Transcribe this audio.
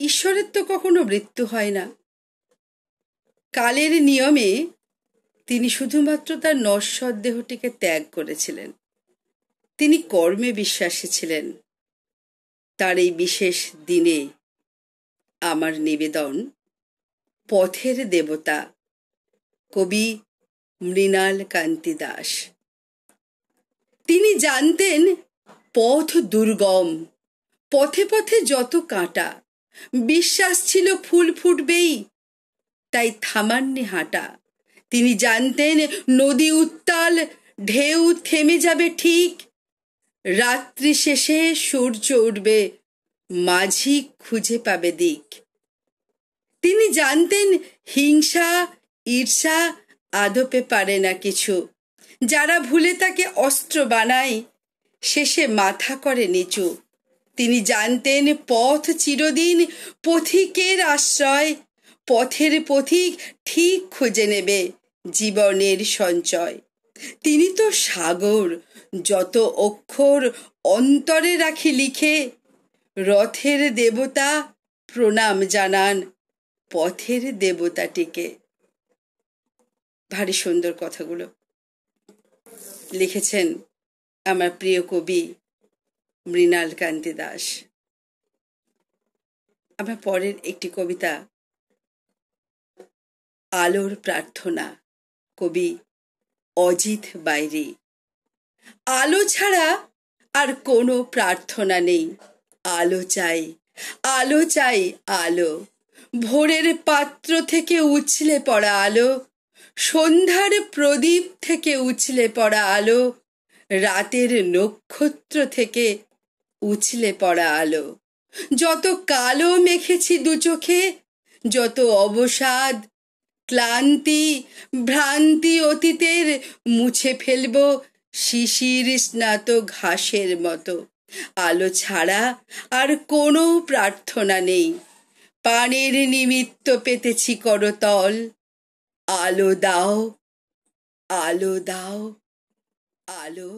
ঈশ্বরের তো কখনো মৃত্যু হয় না। কালের নিয়মে তিনি শুধুমাত্র তার নশ্বর দেহটিকে ত্যাগ করেছিলেন। তিনি কর্মে বিশ্বাসী ছিলেন। তার এই বিশেষ দিনে আমার নিবেদন পথের দেবতা কবি মৃণাল কান্তি দাস। তিনি জানতেন পথ দুর্গম, পথে পথে যত কাঁটা, বিশ্বাস ছিল ফুল ফুটবেই, তাই থামাননি হাঁটা। তিনি জানতেন নদী উত্তাল, ঢেউ থেমে যাবে ঠিক, রাত্রি শেষে সূর্য উঠবে, মাঝি খুঁজে পাবে দিক। তিনি জানতেন হিংসা ঈর্ষা আদপে পারে না কিছু, যারা ভুলে তাকে অস্ত্র বানায় শেষে মাথা করে নিচু। তিনি জানতেন পথ চিরদিন পথিকের আশ্রয়, পথের পথিক ঠিক খুঁজে নেবে জীবনের সঞ্চয়। তিনি তো সাগর, যত অক্ষর অন্তরে রাখি লিখে, রথের দেবতা প্রণাম জানান পথের দেবতাটিকে। ভারী সুন্দর কথাগুলো লিখেছেন আমার প্রিয় কবি মৃণাল কান্তি দাস। আমার পরের একটি কবিতা আলোর প্রার্থনা, কবি অজিত বাইরি। আলো ছাড়া আর কোনো প্রার্থনা নেই, আলো চাই, আলো চাই, আলো। ভোরের পাত্র থেকে উছলে পড়া আলো, সন্ধ্যার প্রদীপ থেকে উছলে পড়া আলো, রাতের নক্ষত্র থেকে উছলে পড়া আলো। যত কালো মেখেছি দু চোখে, যত অবসাদ ক্লান্তি ভ্রান্তি অতীতের মুছে ফেলব শিশির স্নাত ঘাসের মতো। আলো ছাড়া আর কোনো প্রার্থনা নেই, পানের নিমিত্ত পেতেছি করতল। আলো দাও, আলো দাও, আলো।